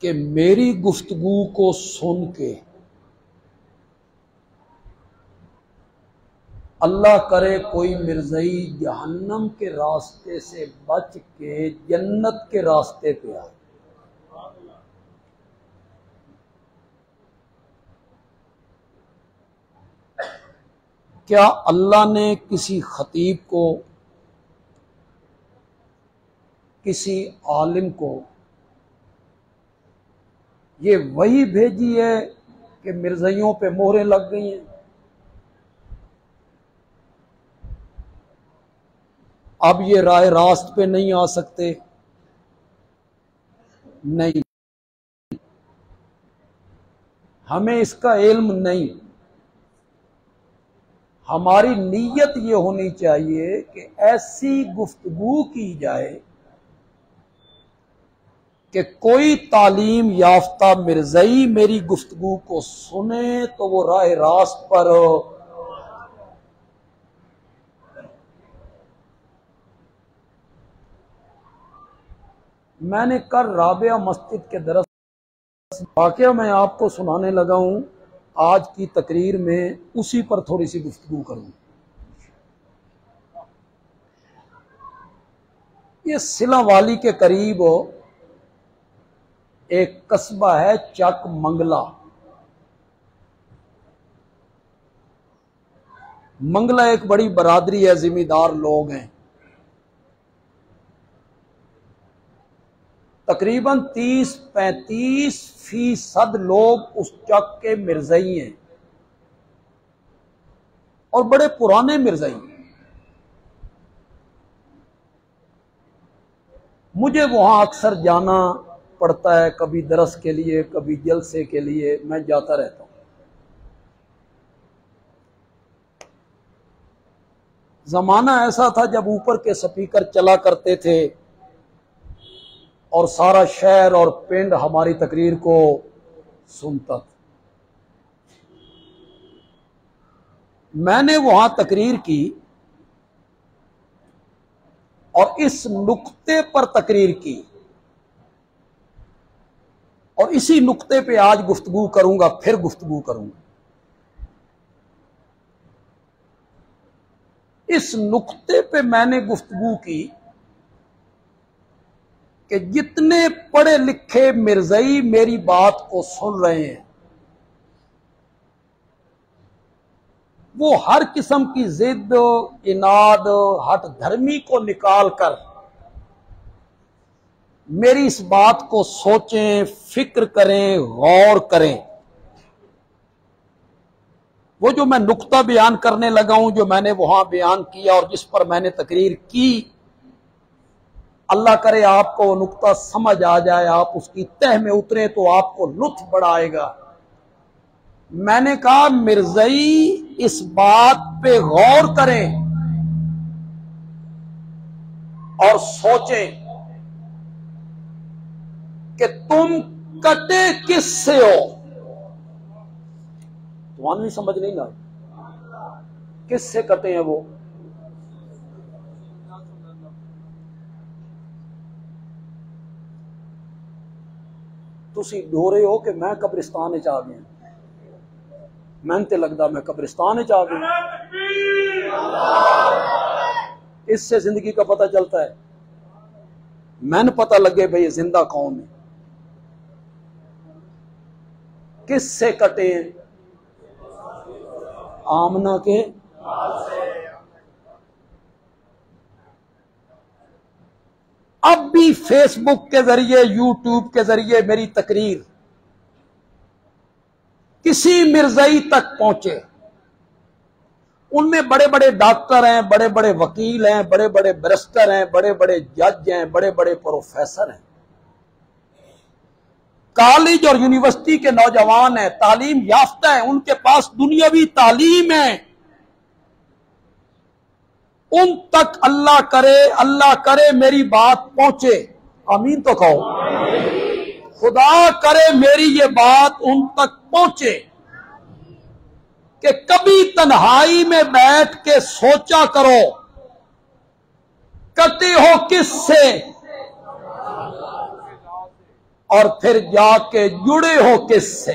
कि मेरी गुफ्तगू को सुन के अल्लाह करे कोई मिर्ज़ई जहन्नम के रास्ते से बच के जन्नत के रास्ते पे आए। क्या अल्लाह ने किसी खतीब को, किसी आलिम को ये वही भेजी है कि मिर्ज़इयों पे मोहरें लग गई हैं? अब ये राह रास्त पे नहीं आ सकते? नहीं, हमें इसका इल्म नहीं। हमारी नीयत ये होनी चाहिए कि ऐसी गुफ्तगू की जाए कि कोई तालीम याफ्ता मिर्ज़ई मेरी गुफ्तगू को सुने तो वो राह रास्त पर मैंने कल राबिया मस्जिद के दरस वाकया मैं आपको सुनाने लगा हूं। आज की तकरीर में उसी पर थोड़ी सी गुफ्तगू करूं। ये सिला वाली के करीब एक कस्बा है चक मंगला। मंगला एक बड़ी बरादरी है, जिम्मेदार लोग हैं। तकरीबन 30-35% लोग उस चक के मिर्ज़ई हैं और बड़े पुराने मिर्ज़ई। मुझे वहां अक्सर जाना पड़ता है, कभी दरस के लिए, कभी जलसे के लिए, मैं जाता रहता हूं। जमाना ऐसा था जब ऊपर के स्पीकर चला करते थे और सारा शहर और पिंड हमारी तकरीर को सुनता था। मैंने वहां तकरीर की और इस नुक्ते पर तकरीर की और इसी नुक्ते पे आज गुफ्तगू करूंगा, फिर गुफ्तगू करूंगा। इस नुक्ते पे मैंने गुफ्तगू की कि जितने पढ़े लिखे मिर्ज़ई मेरी बात को सुन रहे हैं वो हर किस्म की जिद, इनाद, हट धर्मी को निकाल कर मेरी इस बात को सोचें, फिक्र करें, गौर करें। वो जो मैं नुक्ता बयान करने लगा हूं, जो मैंने वहां बयान किया और जिस पर मैंने तकरीर की, अल्लाह करे आपको वो नुक्ता समझ आ जाए, आप उसकी तह में उतरे तो आपको लुत्फ बड़ा आएगा। मैंने कहा मिर्ज़ई इस बात पे गौर करें और सोचें कि तुम कटे किससे हो। तुम्हारी नहीं समझ नहीं ना, किससे कटे हैं वो? तुसी डोरे हो कि मैं कब्रिस्तान च आ गया। मैंने तो लगता मैं कब्रिस्तान च आ गया। इससे जिंदगी का पता चलता है। मैंने पता लगे भाई ये जिंदा कौन है। किससे कटे हैं? आमना के अब भी फेसबुक के जरिए, यूट्यूब के जरिए मेरी तकरीर किसी मिर्ज़ई तक पहुंचे। उनमें बड़े बड़े डॉक्टर हैं, बड़े बड़े वकील हैं, बड़े बड़े बैरिस्टर हैं, बड़े बड़े जज हैं, बड़े बड़े प्रोफेसर हैं, कॉलेज और यूनिवर्सिटी के नौजवान हैं, तालीम याफ्ता हैं, उनके पास दुनियावी तालीम है। उन तक अल्लाह करे मेरी बात पहुंचे। आमीन तो कहो। खुदा करे मेरी ये बात उन तक पहुंचे कि कभी तन्हाई में बैठ के सोचा करो कटे हो किससे। और फिर जाके जुड़े हो किससे?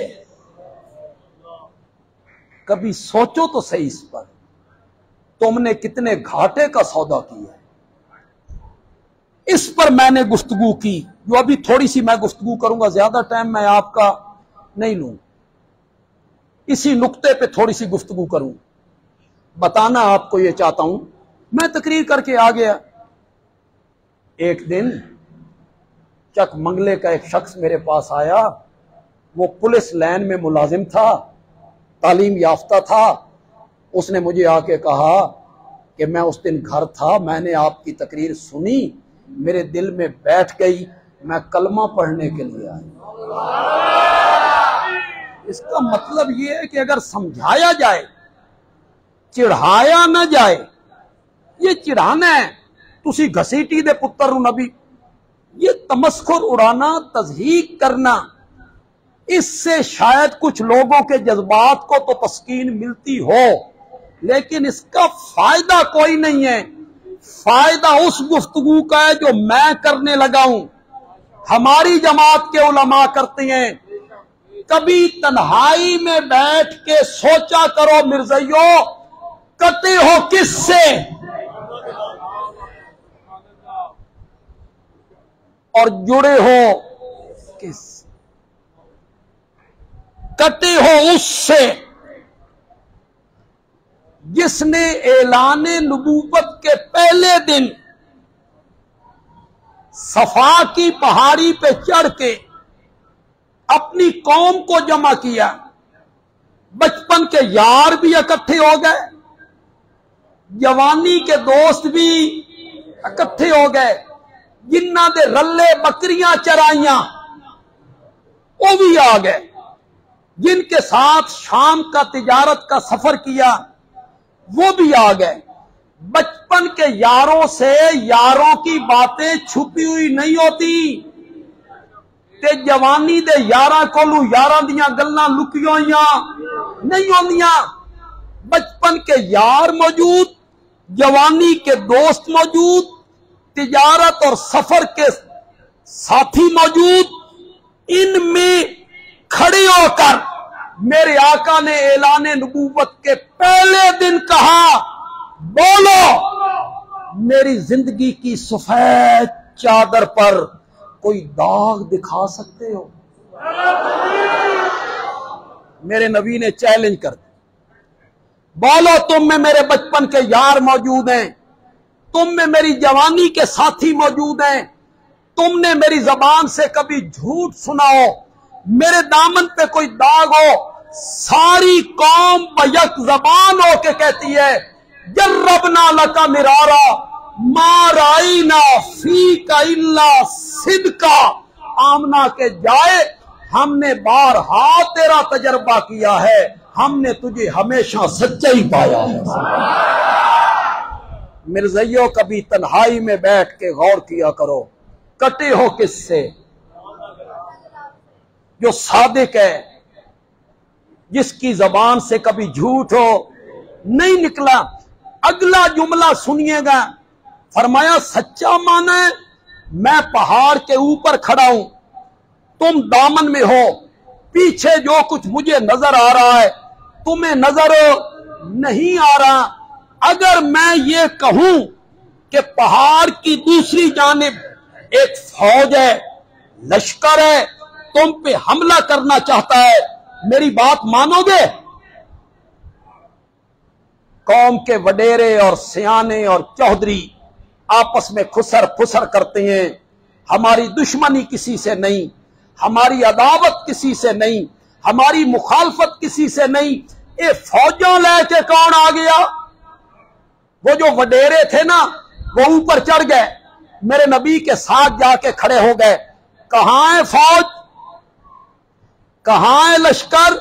कभी सोचो तो सही इस पर, तुमने कितने घाटे का सौदा किया है। इस पर मैंने गुफ्तगू की, जो अभी थोड़ी सी मैं गुफ्तगू करूंगा, ज्यादा टाइम मैं आपका नहीं लूं, इसी नुक्ते पे थोड़ी सी गुफ्तगू करूं। बताना आपको ये चाहता हूं, मैं तकरीर करके आ गया। एक दिन चक मंगले का एक शख्स मेरे पास आया, वो पुलिस लाइन में मुलाजिम था, तालीम याफ्ता था। उसने मुझे आके कहा कि मैं उस दिन घर था, मैंने आपकी तकरीर सुनी, मेरे दिल में बैठ गई, मैं कलमा पढ़ने के लिए आया। इसका मतलब यह है कि अगर समझाया जाए, चिढ़ाया न जाए, ये चिढ़ाना है, तुसी घसीटी दे पुत्र नबी, ये तमस्खुर उड़ाना, तज़हीक करना, इससे शायद कुछ लोगों के जज्बात को तो तस्कीन मिलती हो, लेकिन इसका फायदा कोई नहीं है। फायदा उस गुफ्तगू का है जो मैं करने लगा हूं, हमारी जमात के उलमा करते हैं। कभी तन्हाई में बैठ के सोचा करो मिर्ज़इयो, कटे हो किससे और जुड़े हो किस? कटे हो उससे जिसने ऐलाने नबूवत के पहले दिन सफा की पहाड़ी पे चढ़ के अपनी कौम को जमा किया। बचपन के यार भी इकट्ठे हो गए, जवानी के दोस्त भी इकट्ठे हो गए, जिन्ना दे रल्ले बकरियां चराइयां वो भी आ गए, जिनके साथ शाम का तिजारत का सफर किया वो भी आ गए। बचपन के यारों से यारों की बातें छुपी हुई नहीं होती, ते जवानी दे यारां कोलू यारां दियां गल्लां लुकी होइयां नहीं होंदियां। बचपन के यार मौजूद, जवानी के दोस्त मौजूद, तिजारत और सफर के साथी मौजूद, इनमें खड़े होकर मेरे आका ने ऐलाने नबूवत के पहले दिन कहा, बोलो मेरी जिंदगी की सफेद चादर पर कोई दाग दिखा सकते हो? मेरे नबी ने चैलेंज कर दिया, बोलो तुम में मेरे बचपन के यार मौजूद हैं, तुम में मेरी जवानी के साथी मौजूद हैं, तुमने मेरी जबान से कभी झूठ सुना हो, मेरे दामन पे कोई दाग हो। सारी कौम बयक जबान होके कहती है, जर्रबना लका मिरारा माराई ना फी का इल्ला सिद्का। आमना के जाए, हमने बारहा तेरा तजर्बा किया है, हमने तुझे हमेशा सच्चाई पाया है। मिर्ज़इयों, कभी तन्हाई में बैठ के गौर किया करो, कटे हो किससे? जो सादिक है, जिसकी जबान से कभी झूठ हो नहीं निकला। अगला जुमला सुनिएगा, फरमाया सच्चा माना है, मैं पहाड़ के ऊपर खड़ा हूं, तुम दामन में हो, पीछे जो कुछ मुझे नजर आ रहा है तुम्हें नजर नहीं आ रहा। अगर मैं ये कहूं कि पहाड़ की दूसरी जानिब एक फौज है, लश्कर है, तुम पे हमला करना चाहता है, मेरी बात मानोगे? कौम के वडेरे और सियाने और चौधरी आपस में खुसर फुसर करते हैं, हमारी दुश्मनी किसी से नहीं, हमारी अदावत किसी से नहीं, हमारी मुखालफत किसी से नहीं। ये फौजों लेके कौन आ गया? वो जो वडेरे थे ना, वो ऊपर चढ़ गए, मेरे नबी के साथ जाके खड़े हो गए। कहां है फौज, कहां है लश्कर?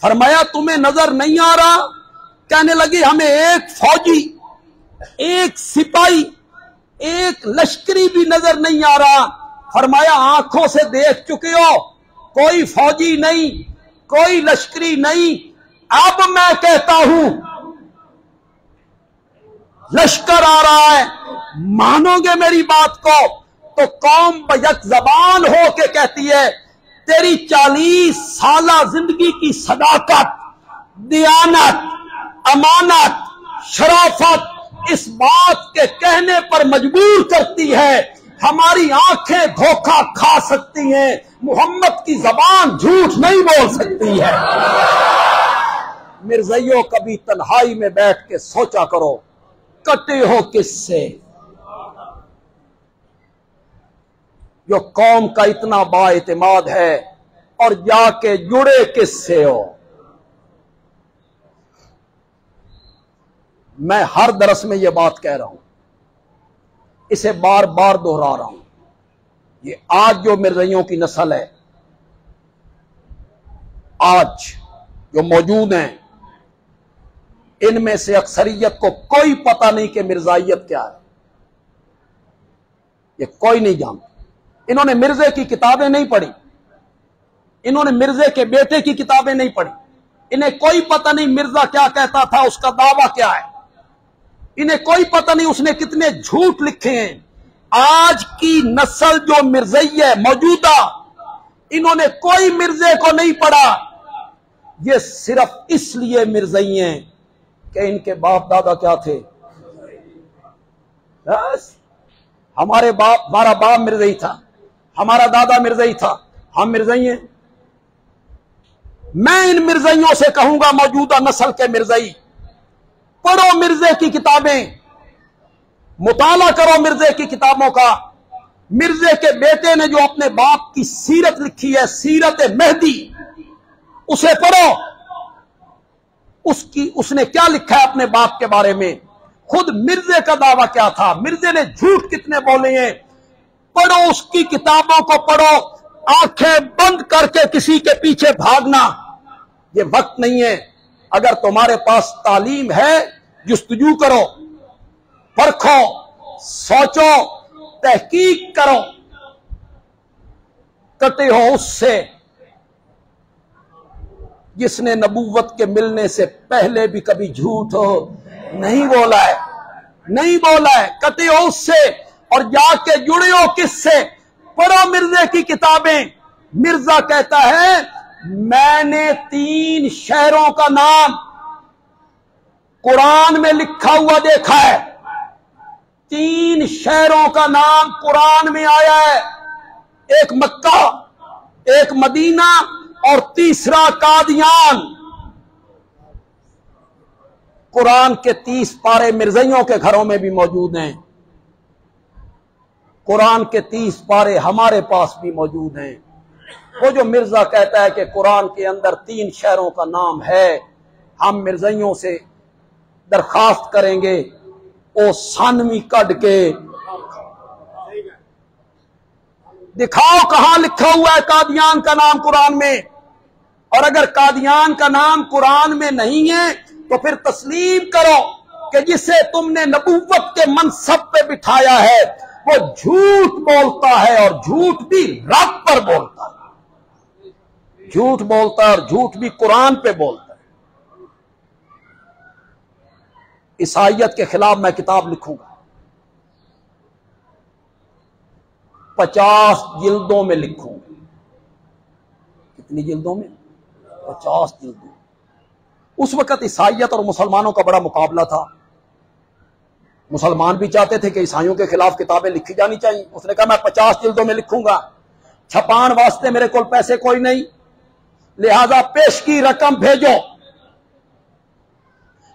फरमाया तुम्हें नजर नहीं आ रहा? कहने लगी हमें एक फौजी, एक सिपाही, एक लश्करी भी नजर नहीं आ रहा। फरमाया आंखों से देख चुके हो, कोई फौजी नहीं, कोई लश्करी नहीं। अब मैं कहता हूं लश्कर आ रहा है, मानोगे मेरी बात को? तो कौम बयक जबान हो के कहती है तेरी 40 साला जिंदगी की सदाकत, दियानत, अमानत, शराफत इस बात के कहने पर मजबूर करती है हमारी आंखें धोखा खा सकती हैं, मोहम्मद की जबान झूठ नहीं बोल सकती है। मिर्ज़इयों, कभी तन्हाई में बैठ के सोचा करो, कटे हो किससे? जो कौम का इतना बाएतिमाद है और जाके जुड़े किससे हो? मैं हर दरस में यह बात कह रहा हूं, इसे बार बार दोहरा रहा हूं। ये आज जो मिर्ज़इयों की नस्ल है, आज जो मौजूद हैं, इनमें से अक्सरियत को कोई पता नहीं कि मिर्ज़ाइयत क्या है। ये कोई नहीं जानता। इन्होंने मिर्जे की किताबें नहीं पढ़ी, इन्होंने मिर्जे के बेटे की किताबें नहीं पढ़ी, इन्हें कोई पता नहीं मिर्जा क्या कहता था, उसका दावा क्या है, इन्हें कोई पता नहीं उसने कितने झूठ लिखे हैं। आज की नस्ल जो मिर्ज़ई है मौजूदा, इन्होंने कोई मिर्जे को नहीं पढ़ा। ये सिर्फ इसलिए मिर्ज़ई हैं कि इनके बाप दादा क्या थे? बस हमारा बाप मिर्ज़ई था, हमारा दादा मिर्ज़ई था, हम मिर्ज़ई हैं। मैं इन मिर्ज़इयों से कहूंगा, मौजूदा नस्ल के मिर्ज़ई, पढ़ो मिर्जे की किताबें, मुताला करो मिर्जे की किताबों का। मिर्जे के बेटे ने जो अपने बाप की सीरत लिखी है, सीरत मेहदी, उसे पढ़ो। उसने क्या लिखा है अपने बाप के बारे में, खुद मिर्जे का दावा क्या था, मिर्जे ने झूठ कितने बोले हैं, पढ़ो उसकी किताबों को पढ़ो। आंखें बंद करके किसी के पीछे भागना ये वक्त नहीं है। अगर तुम्हारे पास तालीम है, जुस्तजू करो, परखो, सोचो, तहकीक करो। कटे हो उससे जिसने नबूवत के मिलने से पहले भी कभी झूठ नहीं बोला है, नहीं बोला है। कटे हो उससे और जाके जुड़े हो किससे? पढ़ो मिर्जे की किताबें। मिर्जा कहता है मैंने 3 शहरों का नाम कुरान में लिखा हुआ देखा है। 3 शहरों का नाम कुरान में आया है, एक मक्का, एक मदीना और तीसरा कादियान। कुरान के 30 पारे मिर्ज़इयों के घरों में भी मौजूद हैं। कुरान के 30 पारे हमारे पास भी मौजूद हैं। वो जो मिर्जा कहता है कि कुरान के अंदर 3 शहरों का नाम है, हम मिर्ज़इयों से दरखास्त करेंगे ओ सानवी कट के दिखाओ कहां लिखा हुआ है कादियान का नाम कुरान में। और अगर कादियान का नाम कुरान में नहीं है तो फिर तस्लीम करो कि जिसे तुमने नबूवत के मनसब पे बिठाया है वो झूठ बोलता है, और झूठ भी रब पर बोलता है। झूठ बोलता है और झूठ भी कुरान पे बोलता है। ईसाइयत के खिलाफ मैं किताब लिखूंगा, 50 जिल्दों में लिखूंगा। कितनी जिल्दों में? 50 जिल्दों। उस वक्त ईसाइयत और मुसलमानों का बड़ा मुकाबला था। मुसलमान भी चाहते थे कि ईसाइयों के खिलाफ किताबें लिखी जानी चाहिए। उसने कहा मैं 50 जिल्दों में लिखूंगा, छपान वास्ते मेरे को पैसे कोई नहीं, लिहाजा पेश की रकम भेजो।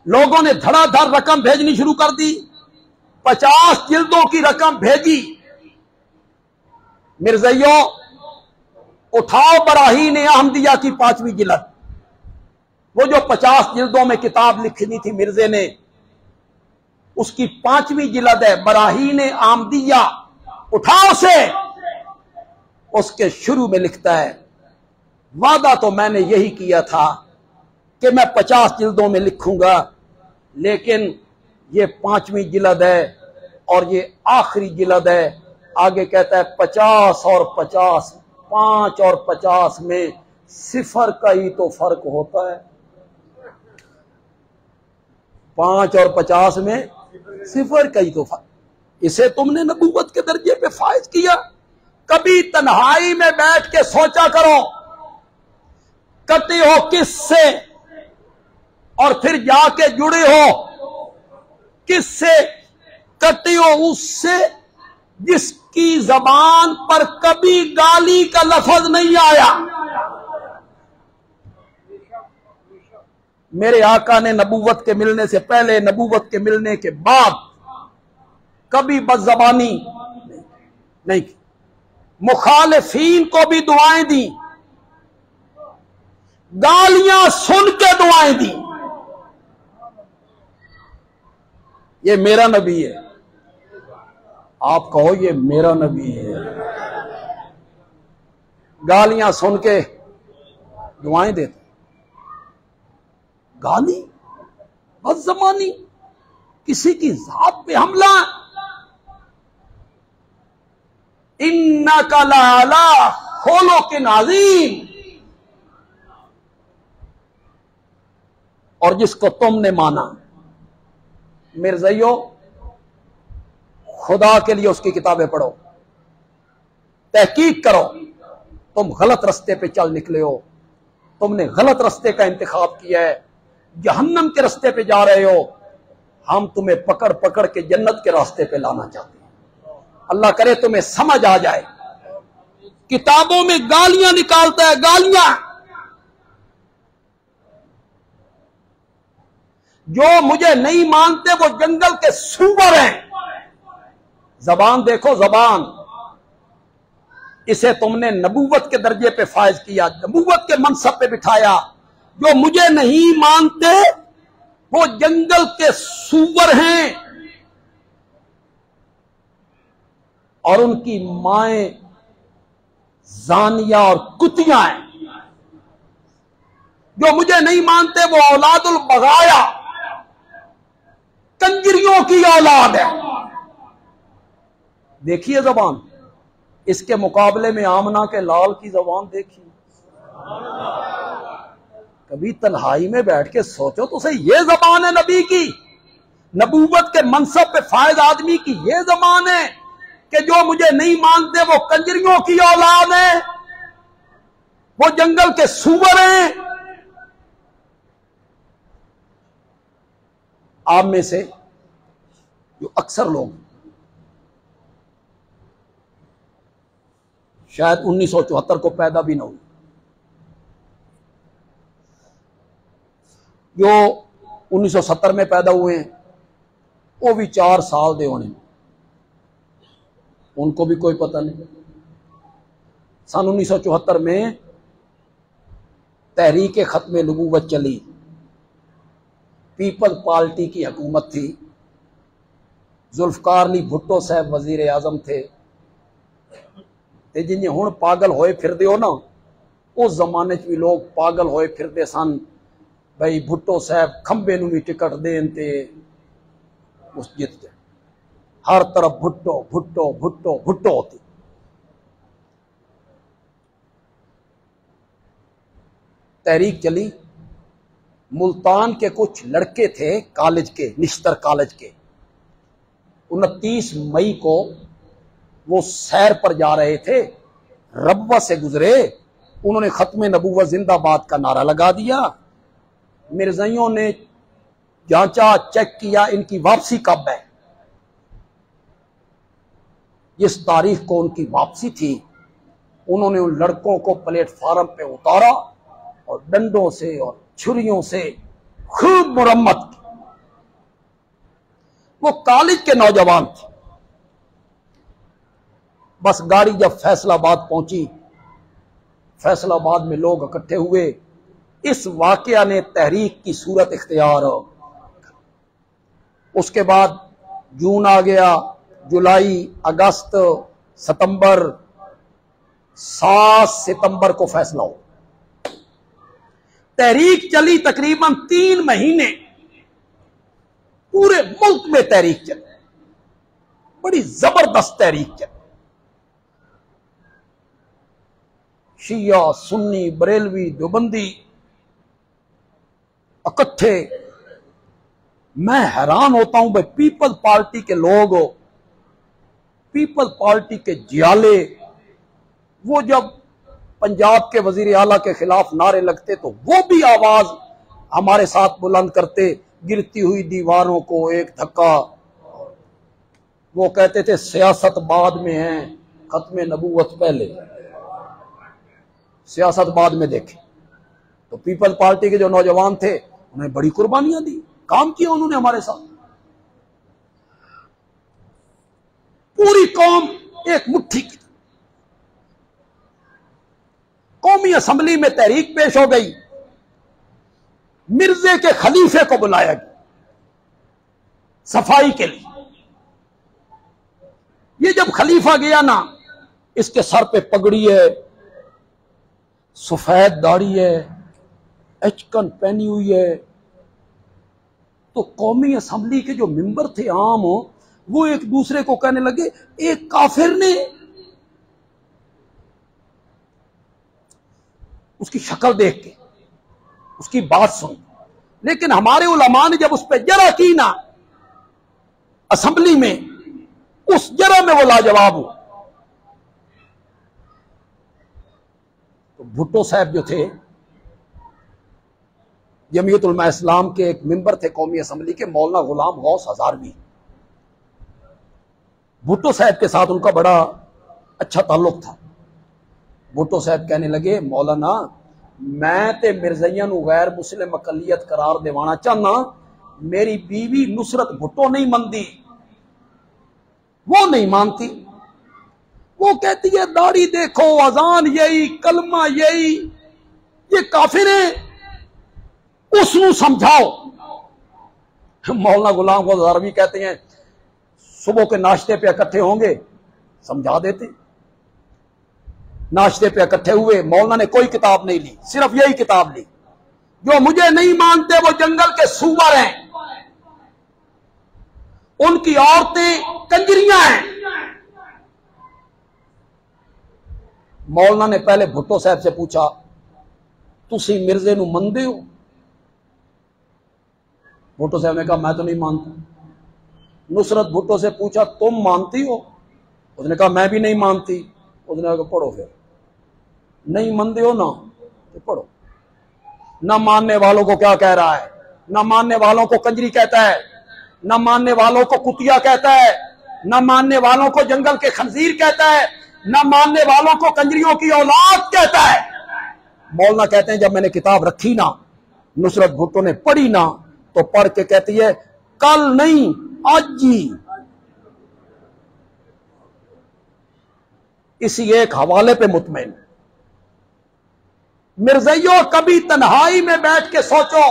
लोगों ने धड़ाधड़ रकम भेजनी शुरू कर दी, 50 जिल्दों की रकम भेजी। मिर्ज़इयों उठाओ बराहीन अहमदिया की 5वीं जिल्द, वो जो 50 जिल्दों में किताब लिखनी थी मिर्जे ने, उसकी 5वीं जिल्द है बराहीन अहमदिया। उठाओ से, उसके शुरू में लिखता है वादा तो मैंने यही किया था कि मैं 50 जिल्दों में लिखूंगा, लेकिन ये 5वीं जिल्द है और ये आखिरी जिल्द है। आगे कहता है 50 और 50, 5 और 50 में 0 का ही तो फर्क होता है। 5 और 50 में 0 का ही तो फर्क। इसे तुमने नबूवत के दर्जे पे फायज किया। कभी तन्हाई में बैठ के सोचा करो कटी हो किससे, और फिर जाके जुड़े हो किससे। कटी हो उससे जिसकी जबान पर कभी गाली का लफ्ज नहीं आया। मेरे आका ने नबूवत के मिलने से पहले, नबूवत के मिलने के बाद कभी बदजबानी नहीं की। मुखालिफीन को भी दुआएं दी, गालियां सुन के दुआएं दी। ये मेरा नबी है। आप कहो ये मेरा नबी है। गालियां सुन के दुआएं देते। गाली, बदज़बानी, किसी की जात पे हमला। इन्नका लअला खुलुकिन अज़ीम। और जिसको तुमने माना, मिर्ज़इयो, खुदा के लिए उसकी किताबें पढ़ो, तहकीक करो। तुम गलत रास्ते पे चल निकले हो, तुमने गलत रास्ते का इंतखाब किया है, जहन्नम के रास्ते पे जा रहे हो। हम तुम्हें पकड़ पकड़ के जन्नत के रास्ते पे लाना चाहते हैं। अल्लाह करे तुम्हें समझ आ जाए। किताबों में गालियां निकालता है, गालियां। जो मुझे नहीं मानते वो जंगल के सूअर हैं। जबान देखो, जबान। इसे तुमने नबूवत के दर्जे पे फायज किया, नबूवत के मनसब पे बिठाया। जो मुझे नहीं मानते वो जंगल के सूअर हैं और उनकी माएं जानिया और कुतियां हैं। जो मुझे नहीं मानते वो औलादुल बगाया, कंजरियों की औलाद है। देखिए जबान। इसके मुकाबले में आमना के लाल की जबान देखिए। कभी तन्हाई में बैठ के सोचो तो सही, ये जबान है नबी की, नबूवत के मनसब पे फायद आदमी की। ये जबान है कि जो मुझे नहीं मानते वो कंजरियों की औलाद है, वो जंगल के सूअर हैं। आप में से जो अक्सर लोग शायद 1974 को पैदा भी ना हुए, जो 1970 में पैदा हुए हैं वो भी 4 साल दे होने, उनको भी कोई पता नहीं। सन 1974 में तहरीक खत्म नबूवत चली, पीपल पार्टी की हुकूमत थी, जुल्फकार अली भुट्टो साहब वजीर आजम थे। जिन्हें हुण पागल होए फिरदे हो ना, उस जमाने च भी लोग पागल होए फिरदे सन। भाई भुट्टो साहब खंबे नूं भी टिकट देन ते उस जित गए। हर तरफ भुट्टो भुट्टो भुट्टो भुट्टो होती। तहरीक चली। मुल्तान के कुछ लड़के थे कॉलेज के, निश्तर कॉलेज के, 29 मई को वो सैर पर जा रहे थे, रब्वा से गुजरे। उन्होंने खत्म नबूवत जिंदाबाद का नारा लगा दिया। मिर्ज़ाइयों ने जांचा, चेक किया इनकी वापसी कब है। जिस तारीख को उनकी वापसी थी, उन्होंने उन लड़कों को प्लेटफार्म पे उतारा और डंडों से और छुरियों से खूब मुरम्मत की। वो कॉलेज के नौजवान थे। बस गाड़ी जब फैसलाबाद पहुंची, फैसलाबाद में लोग इकट्ठे हुए। इस वाकया ने तहरीक की सूरत इख्तियार। उसके बाद जून आ गया, जुलाई, अगस्त, सितंबर, 7 सितंबर को फैसला हो। तहरीक चली तकरीबन 3 महीने, पूरे मुल्क में तहरीक चली, बड़ी जबरदस्त तहरीक चली। शिया, सुन्नी, बरेलवी, देवबंदी इकट्ठे। मैं हैरान होता हूं भाई, पीपल्स पार्टी के लोग पीपल पार्टी के जियाले वो जब पंजाब के वजीर आला के खिलाफ नारे लगते तो वो भी आवाज हमारे साथ बुलंद करते, गिरती हुई दीवारों को एक धक्का। वो कहते थे सियासत बाद में है, खत्म नबूवत पहले। सियासत बाद में देखे तो पीपल पार्टी के जो नौजवान थे उन्हें बड़ी कुर्बानियां दी, काम किया उन्होंने हमारे साथ। पूरी कौम एक मुट्ठी की। कौमी असेंबली में तहरीक पेश हो गई, मिर्जे के खलीफे को बुलाया गया सफाई के लिए। ये जब खलीफा गया ना, इसके सर पे पगड़ी है, सफेद दाढ़ी है, एचकन पहनी हुई है। तो कौमी असेंबली के जो मेंबर थे आम, वो एक दूसरे को कहने लगे एक काफिर ने, उसकी शक्ल देख के, उसकी बात सुन। लेकिन हमारे उलमा ने जब उस पर जरा की ना असेंबली में, उस जरा में वो लाजवाब हुआ। तो भुट्टो साहब जो थे, जमीयत उलमा इस्लाम के एक मेंबर थे कौमी असेंबली के, मौलाना गुलाम गौस हजारवी। भुट्टो साहब के साथ उनका बड़ा अच्छा ताल्लुक था। भुट्टो साहब कहने लगे मौलाना, मैं ते मिर्ज़इयां नूं गैर मुस्लिम अकलियत करार दिवाना चाहना, मेरी बीवी नुसरत भुट्टो नहीं मनती, वो नहीं मानती। वो कहती है दाढ़ी देखो, अजान यही, कलमा यही, ये काफिर है, उसनू समझाओ। मौलाना गुलाम गौस हजारवी कहते हैं सुबह के नाश्ते पे इकट्ठे होंगे, समझा देते। नाश्ते पे इकट्ठे हुए, मौलाना ने कोई किताब नहीं ली, सिर्फ यही किताब ली, जो मुझे नहीं मानते वो जंगल के सूअर हैं, उनकी औरतें कंजरियां हैं। मौलाना ने पहले भुट्टो साहब से पूछा, तुसी मिर्जे नू मनदे हो? भुट्टो साहब ने कहा मैं तो नहीं मानता। नुसरत भुट्टो से पूछा तुम मानती हो? उसने कहा मैं भी नहीं मानती। उसने कहा पढ़ो फिर, नहीं मानते हो ना तो पढ़ो। न मानने वालों को क्या कह रहा है? न मानने वालों को कंजरी कहता है, न मानने वालों को कुतिया कहता है, न मानने वालों को जंगल के खंजीर कहता है, न मानने वालों को कंजरियों की औलाद कहता है। मौलाना कहते हैं जब मैंने किताब रखी ना, नुसरत भुट्टो ने पढ़ी ना, तो पढ़ के कहती है कल नहीं आज ही। इसी एक हवाले पे मुतमईन। मिर्ज़इयों कभी तन्हाई में बैठ के सोचो,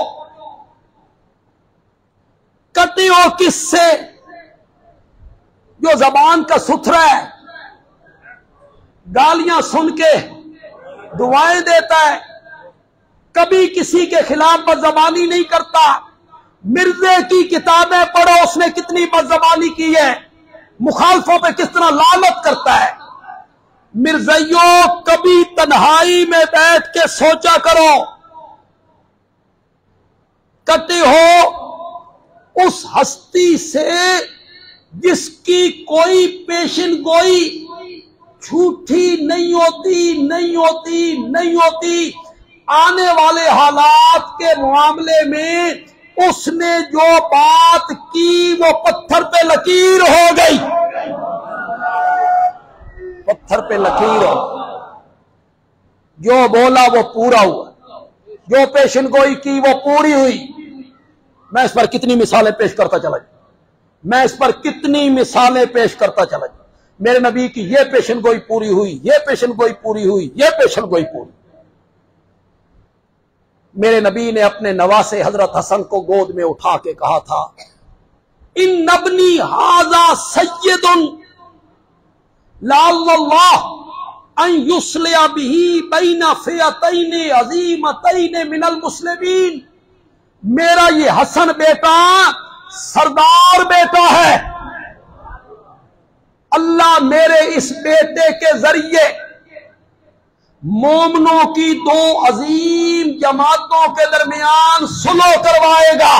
कटी हो किससे जो जबान का सुथरा है, गालियां सुन के दुआएं देता है, कभी किसी के खिलाफ बदजबानी नहीं करता। मिर्जे की किताबें पढ़ो, उसने कितनी बदजबानी की है, मुखालफों पे किस तरह लानत करता है। मिर्ज़इयों कभी तन्हाई में बैठ के सोचा करो, कटे हो उस हस्ती से जिसकी कोई पेशन गोई झूठी नहीं होती, नहीं होती, नहीं होती। आने वाले हालात के मामले में उसने जो बात की वो पत्थर पे लकीर हो गई, पत्थर पे लकीर हो। जो बोला वो पूरा हुआ, जो पेशन गोई की वो पूरी हुई। मैं इस पर कितनी मिसालें पेश करता चला, मैं इस पर कितनी मिसालें पेश करता चला। मेरे नबी की ये पेशन गोई पूरी हुई, ये पेशन गोई पूरी हुई, ये पेशन गोई पूरी। मेरे नबी ने अपने नवासे हजरत हसन को गोद में उठा के कहा था, इन नबनी हाजा सय्यदुन लाल्लाह अन युस्लिया बिही बैना फियतैन अजीमतैन मिनल मुस्लिमीन। मेरा ये हसन बेटा सरदार बेटा है, अल्लाह मेरे इस बेटे के जरिए मोमनों की दो अजीम जमातों के दरमियान सुलह करवाएगा।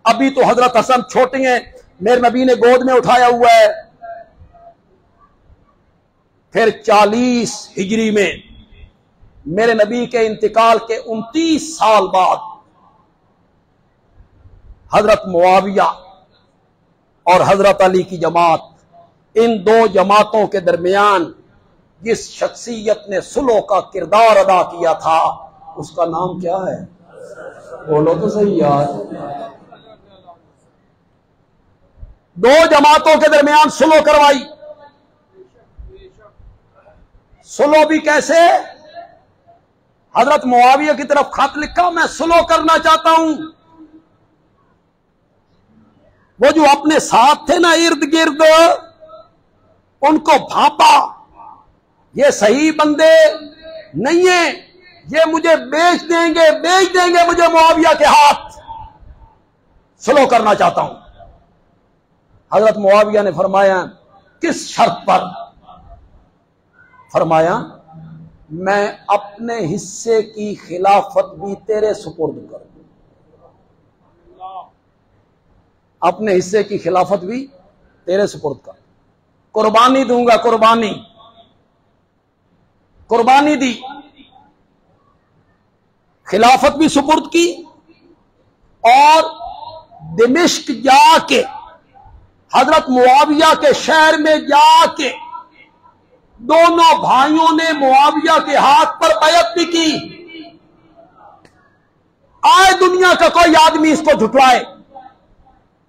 अभी तो हजरत हसन छोटे हैं, मेरे नबी ने गोद में उठाया हुआ है। फिर 40 हिजरी में मेरे नबी के इंतकाल के 29 साल बाद हजरत मुआविया और हजरत अली की जमात, इन दो जमातों के दरमियान जिस शख्सियत ने सुलह का किरदार अदा किया था, उसका नाम क्या है? बोलो तो सही यार। दो जमातों के दरमियान सुलह करवाई। सुलह भी कैसे? हजरत मुआविया की तरफ खत लिखा, मैं सुलह करना चाहता हूं। वो जो अपने साथ थे ना इर्द गिर्द, उनको भापा, ये सही बंदे नहीं है, ये मुझे बेच देंगे मुझे मुआविया के हाथ। सुलह करना चाहता हूं। हजरत मुआविया ने फरमाया, किस शर्त पर? फरमाया, मैं अपने हिस्से की खिलाफत भी तेरे सुपुर्द कर दूं। अपने हिस्से की खिलाफत भी तेरे सुपुर्द कर, कुर्बानी दूंगा। कुर्बानी दी, खिलाफत भी सुपुर्द की, और दिमिश्क जाके, हजरत मुआविया के शहर में जाके दोनों भाइयों ने मुआविया के हाथ पर बैत भी की। आए दुनिया का कोई आदमी इसको झुठलाए,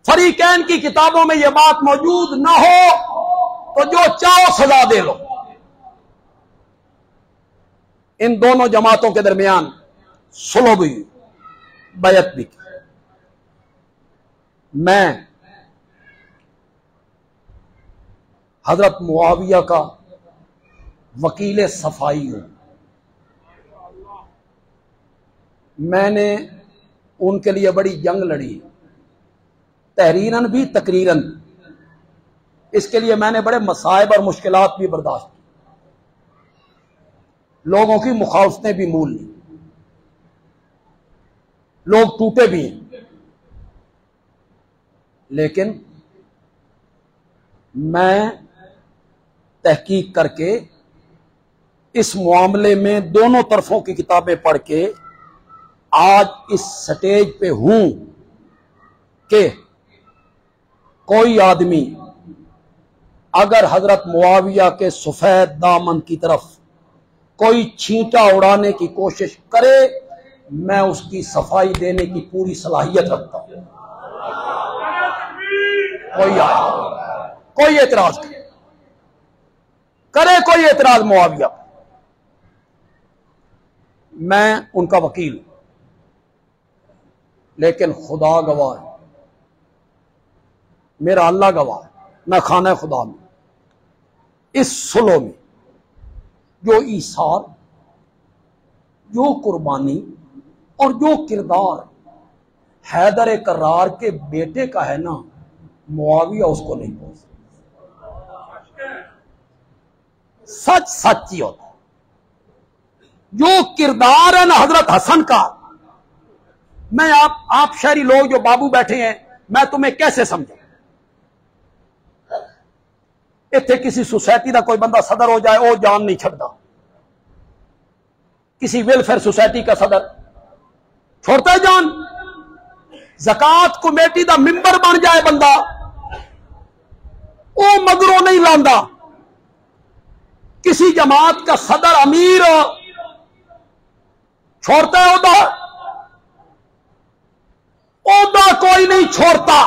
फरीकैन की किताबों में यह बात मौजूद ना हो तो जो चाहो सजा दे लो। इन दोनों जमातों के दरमियान सुलह भी, बैत भी की। मैं हजरत मुआविया का वकील सफाई हूं। मैंने उनके लिए बड़ी जंग लड़ी, तहरीरन भी तकरीरन। इसके लिए मैंने बड़े मसाइब और मुश्किलात भी बर्दाश्त की, लोगों की मुखालफतें भी मूल ली, लोग टूटे भी हैं। लेकिन मैं तहकीक करके इस मामले में दोनों तरफों की किताबें पढ़ के आज इस स्टेज पे हूं कि कोई आदमी अगर हजरत मुआविया के सफेद दामन की तरफ कोई छींटा उड़ाने की कोशिश करे, मैं उसकी सफाई देने की पूरी सलाहियत रखता हूं। कोई आए, कोई एतराज करे कोई एतराज मुआविया, मैं उनका वकील हूं। लेकिन खुदा गवाह है, मेरा अल्लाह गवाह है, मैं खाना खुदा में इस सुलह में जो ईसार, जो कुर्बानी और जो किरदार हैदर करार के बेटे का है ना, मुआविया उसको नहीं पहुंच। सच सच ही होता है। जो किरदार है ना हजरत हसन का, मैं आप शहरी लोग जो बाबू बैठे हैं, मैं तुम्हें कैसे समझा? इत्थे किसी सोसाइटी का कोई बंदा सदर हो जाए, वो जान नहीं छड़ता। किसी वेलफेयर सोसाइटी का सदर छोड़ता है जान। ज़कात कमेटी का मेंबर बन जाए बंदा, वो मगरों नहीं लांदा। किसी जमात का सदर अमीर छोड़ता है ओदा कोई नहीं छोड़ता।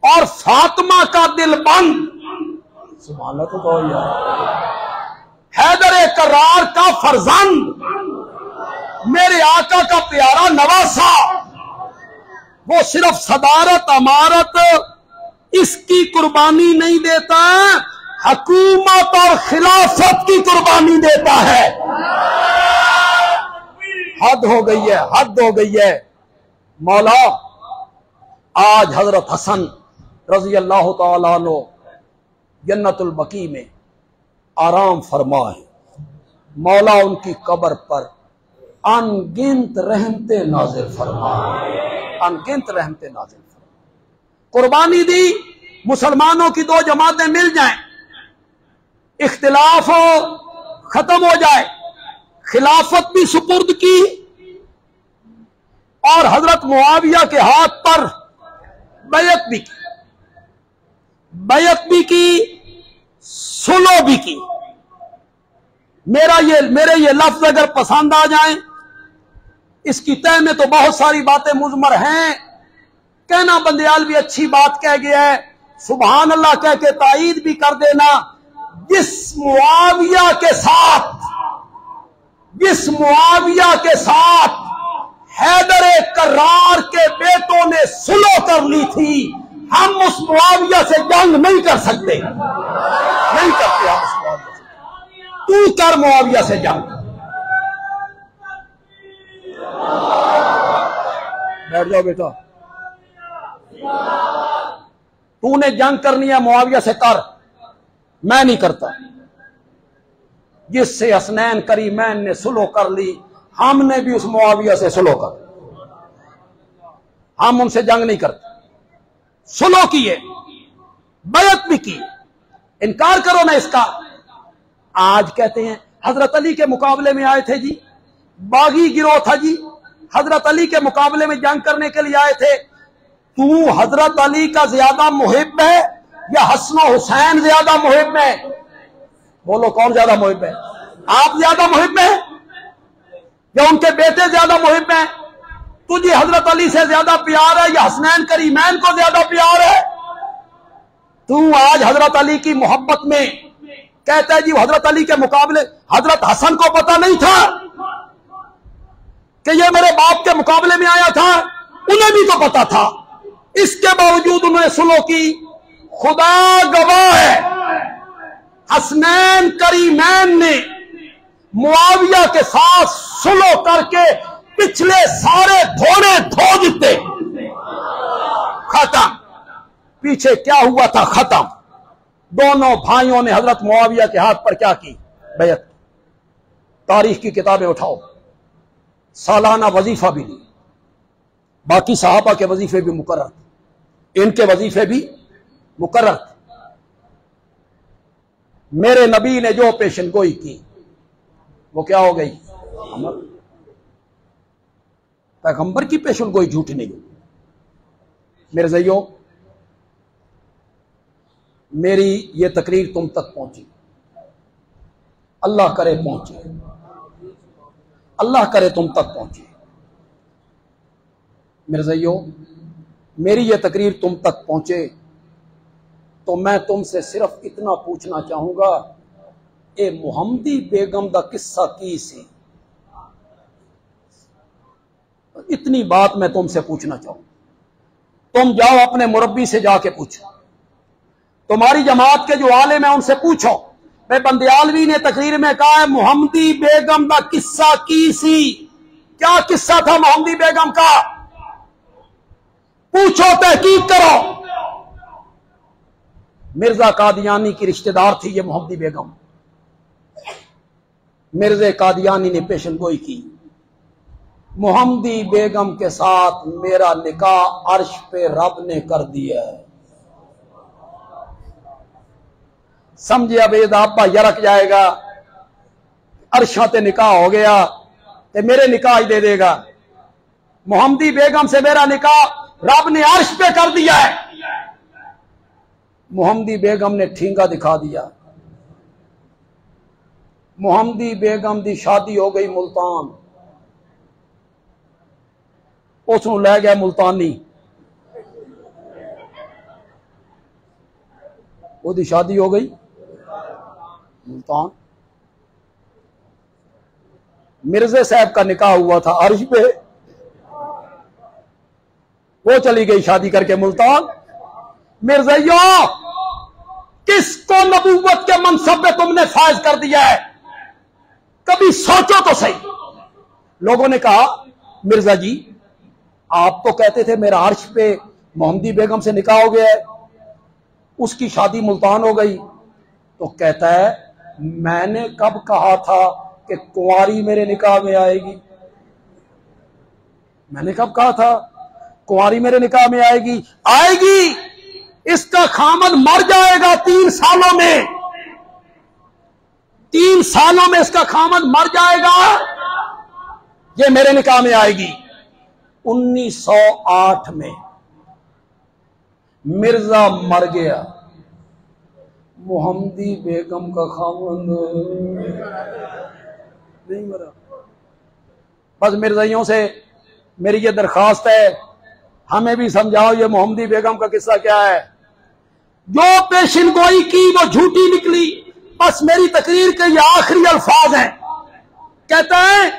और फातिमा का दिल बंद, सुभान अल्लाह, तो यार, हैदर करार का फरजंद, मेरे आका का प्यारा नवासा, वो सिर्फ सदारत अमारत इसकी कुर्बानी नहीं देता, हुकूमत और खिलाफत की कुर्बानी देता है। हद हो गई है, हद हो गई है। मौला आज हजरत हसन रजी अल्लाह तआला अन्हु जन्नतुल बकी में आराम फरमा है। मौला उनकी कब्र पर अनगिनत रहमतें नाज़िल फरमा, अनगिनत रहमतें नाज़िल फरमा। कुर्बानी दी, मुसलमानों की दो जमातें मिल जाएं, इख्तिलाफ खत्म हो जाए, खिलाफत भी सुपुर्द की और हजरत मुआविया के हाथ पर बैयत भी की, सुलह भी की। मेरे ये लफ्ज अगर पसंद आ जाएं, इसकी तय में तो बहुत सारी बातें मुजमर हैं। कहना बंदयाल भी अच्छी बात कह गया है, सुभान अल्लाह कह के ताईद भी कर देना। जिस मुआविया के साथ हैदर कर्रार के बेटों ने सुलह कर ली थी, हम उस मुआविया से जंग नहीं कर सकते, नहीं करते हम उस मुआविया से। तू कर मुआविया से जंग। बैठ जाओ बेटा, तूने जंग करनी है मुआविया से कर, मैं नहीं करता। जिससे हसनैन करीमैन ने सुलह कर ली, हमने भी उस मुआविया से सुलह कर, हम उनसे जंग नहीं करते। सुलह किए, बैयत भी की, इनकार करो ना इसका। आज कहते हैं हजरत अली के मुकाबले में आए थे जी, बागी गिरोह था जी, हजरत अली के मुकाबले में जंग करने के लिए आए थे। तू हजरत अली का ज्यादा मुहिब है या हसन हुसैन ज्यादा मुहिब है? बोलो कौन ज्यादा मुहिब है? आप ज्यादा मुहिब है या उनके बेटे ज्यादा मुहिब है? तुझे हजरत अली से ज्यादा प्यार है या हसनैन करीमैन को ज्यादा प्यार है? तू आज हजरत अली की मोहब्बत में कहता है जी हजरत अली के मुकाबले। हजरत हसन को पता नहीं था कि ये मेरे बाप के मुकाबले में आया था? उन्हें भी तो पता था, इसके बावजूद उन्होंने सुलह की। खुदा गवाह है, हसनैन करीमैन ने मुआविया के साथ सुलह करके पिछले सारे धोने धो दिते, खत्म। पीछे क्या हुआ था? खत्म। दोनों भाइयों ने हजरत मुआविया के हाथ पर क्या की? बैयत। तारीख की किताबें उठाओ, सालाना वजीफा भी ली, बाकी सहाबा के वजीफे भी मुकर्रर, इनके वजीफे भी मुकर्रर। मेरे नबी ने जो पेशन गोई की वो क्या हो गई? अमल। पैगंबर की पेशन गोई झूठी नहीं हुई। मेरे ज़इयों, मेरी ये तकरीर तुम तक पहुंची, अल्लाह करे पहुंचे, अल्लाह करे तुम तक पहुंचे। मेरे ज़इयों, मेरी ये तकरीर तुम तक पहुंचे तो मैं तुमसे सिर्फ इतना पूछना चाहूंगा, ए मुहम्मदी बेगम दा किस्सा की सी? इतनी बात मैं तुमसे पूछना चाहूं। तुम जाओ अपने मुरब्बी से जाके पूछो, तुम्हारी जमात के जो आलिम है उनसे पूछो। भाई बंदयालवी ने तकरीर में कहा है मुहम्मदी बेगम दा किस्सा की सी, क्या किस्सा था मुहम्मदी बेगम का? पूछो, तहकीक करो। मिर्जा कादियानी की रिश्तेदार थी ये मुहम्मदी बेगम। मिर्जे कादियानी ने पेशन गोई की, मुहम्मदी बेगम के साथ मेरा निकाह अर्श पे रब ने कर दिया है। समझे? अब अब्बा यरक जाएगा, अर्शा ते निकाह हो गया ते मेरे निकाह ही दे देगा। मुहम्मदी बेगम से मेरा निकाह रब ने अर्श पे कर दिया है। मुहम्मदी बेगम ने ठींगा दिखा दिया। मुहम्मदी बेगम दी शादी हो गई मुल्तान, उसनू लै गया मुल्तानी, ओदी शादी हो गई मुल्तान। मिर्जे साहब का निकाह हुआ था अर्श पे, वो चली गई शादी करके मुल्तान। मिर्ज़इयों, किसको नबूवत के मनसब पे तुमने फायज कर दिया है? कभी सोचो तो सही। लोगों ने कहा मिर्जा जी आप तो कहते थे मेरा अर्श पे मुहम्मदी बेगम से निकाह हो गया है, उसकी शादी मुल्तान हो गई। तो कहता है मैंने कब कहा था कि कुंवारी मेरे निकाह में आएगी? मैंने कब कहा था कुंवारी मेरे निकाह में आएगी? आएगी इसका खामद मर जाएगा 3 सालों में, 3 सालों में इसका खामद मर जाएगा, ये मेरे निकाह में आएगी। 1908 में मिर्जा मर गया, मोहम्मदी बेगम का खामद नहीं मरा। बस मिर्जाइयों से मेरी ये दरखास्त है, हमें भी समझाओ ये मोहम्मदी बेगम का किस्सा क्या है। जो पेशिन गोई की वो झूठी निकली। बस मेरी तकरीर के ये आखिरी अल्फाज हैं। कहता है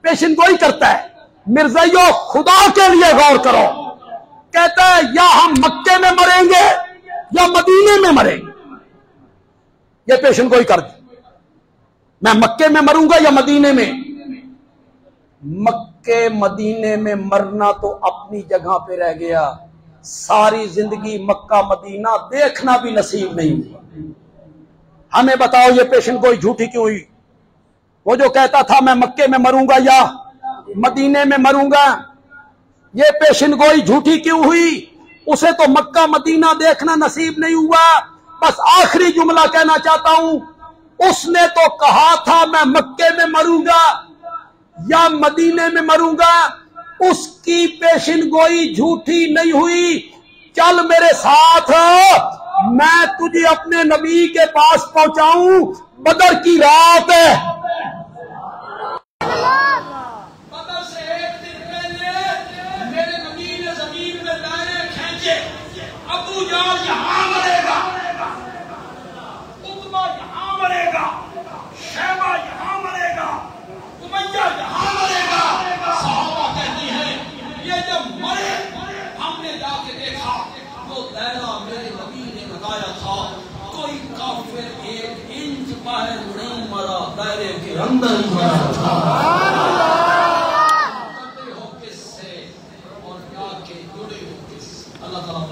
पेशिन गोई करता है, मिर्जाइयों खुदा के लिए गौर करो। कहता है या हम मक्के में मरेंगे या मदीने में मरेंगे। ये पेशिन गोई कर दी, मैं मक्के में मरूंगा या मदीने में। मक्के मदीने में मरना तो अपनी जगह पे रह गया, सारी जिंदगी मक्का मदीना देखना भी नसीब नहीं हुआ। हमें बताओ ये पेशिन गोई झूठी क्यों हुई? वो जो कहता था मैं मक्के में मरूंगा या मदीने में मरूंगा, ये पेशिन गोई झूठी क्यों हुई? उसे तो मक्का मदीना देखना नसीब नहीं हुआ। बस आखिरी जुमला कहना चाहता हूं, उसने तो कहा था मैं मक्के में मरूंगा या मदीने में मरूंगा, उसकी पेशिन गोई झूठी नहीं हुई। चल मेरे साथ, मैं तुझे अपने नबी के पास पहुंचाऊं। बदर की रात है, बदर से एक दिन पहले मेरे नबी ने जमीन में दायरे खींचे। अबू जहल यहां मरेगा, उतबा यहां मरेगा, शैबा यहां मरेगा, उमैया यहां मरेगा। सहाबा कहती है ये जब मरे हमने जाके देखा तो दायरा मेरे नबी ने लगाया था, कोई काफिर 1 इंच बाहर नहीं मरा, दायरे के अंदर ही मरा था। हो किससे और क्या के जुड़े हो किससे? अल्लाह ताला